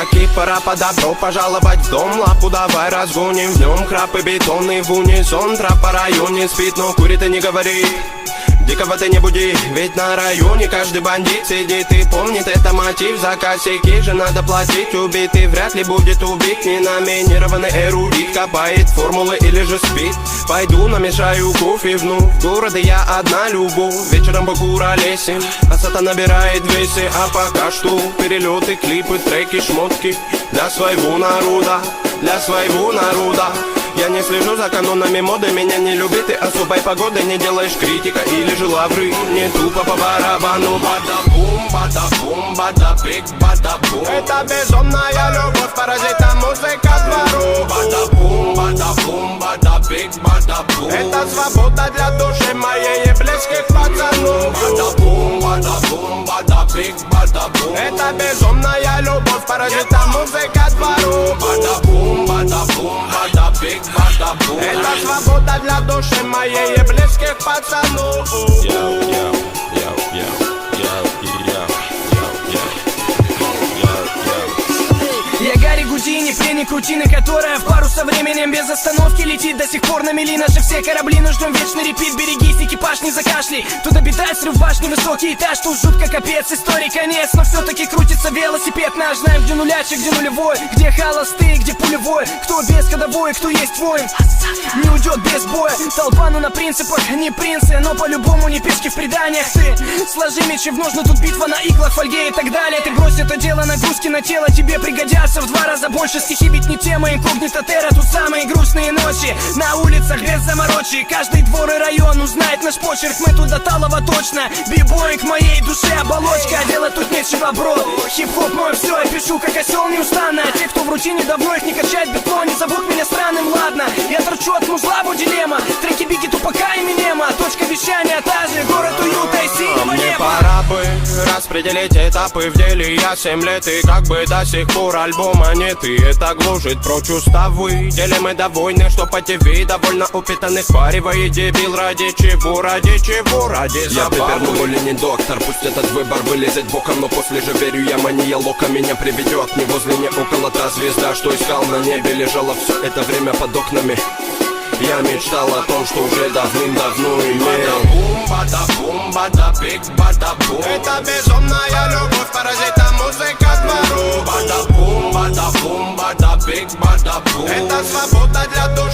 Чудаки, пора по добро пожаловать в дом. Лапу давай разгоним, в нем храп и бетонный в унисон. Трап по районе спит, но курит и не говори. Дикого ты не буди, ведь на районе каждый бандит сидит и помнит, это мотив. За косяки же надо платить, убитый вряд ли будет убит. Не номинированный эрудит, копает формулы или же спит. Пойду намешаю кофе вновь, в городе я одна любовь. Вечером по куролесим, красота набирает весы. А пока что перелеты, клипы, треки, шмотки для своего народа, для своего народа. Я не слежу за канонами моды, меня не любит и особой погоды. Не делаешь критика или же лавры, не тупо по барабану. Бада-бум, бада-бум, бада-бик, бада-бум. Это безумная любовь, паразита музыка двору. Бада-бум, бада-бум, бада-бик, бада-бум. Это свобода для души моей и близких пацанов. Бада-бум, бада-бум, бада-бик, бада-бум. Это безумная любовь, паразита музыка двору. Бада-бум, бада-бум, бада-бик. Это свобода для души моей и близких пацанов. Я Гарри Гудини, пленник рутины, которая в пару со временем без остановки летит. До сих пор на мели наши все корабли, но ждем вечный репит. Берегись, экипаж, не закашляй. Тут обитает срыв башни, высокий этаж. Тут жутко капец, истории конец. Но все-таки крутится велосипед наш. Знаем, где нулячек, где нулевой, где холостые, где пулевой. Кто без ходовой, кто есть воин, не уйдет без боя. Толпа, ну на принципах, не принцы, но по-любому не пешки в преданиях. Ты сложи мечи в ножны, тут битва на иглах, фольге и так далее. Ты брось это дело, нагрузки на тело тебе пригодятся в 2 раза больше. Стихи ведь не тема, инкогнито терра. Тут самые грустные ночи на улицах без заморочи. Каждый двор и район узнает наш почерк. Мы тут до талого точно. Бибоинг моей душе оболочка. А делать тут нечего, бро. Хип-хоп мой все, я пишу как осел неустанно. А те, кто в рутине давно их не качает битло, не зовут меня странным, ладно. Я торчу от музла, дилемма. Треки Бигги, Тупака и Минема. Точка вещания та же, город уюта и синего мне неба. пора бы распределить этапы в деле. Я 7 лет и как бы до сих пор альбома нет. И это гложет прочь уставы. Делим мы довольны, что по ТВ довольно упитанных впаривает дебил. Ради чего, ради чего, ради забавы. Я теперь более не доктор, пусть этот выбор вылезет боком. Но после же верю я, мания лока меня приведет. Не возле, не около та звезда, что искал на небе. Лежала все это время под окнами. Я мечтал о том, что уже давным-давно имел. Бада-бум, бада-бум, бада-бик, бада-бум. Это безумная любовь, паразита музыка двору. Бада-бум, бада-бум, бада-бик, бада-бум. Это свобода для души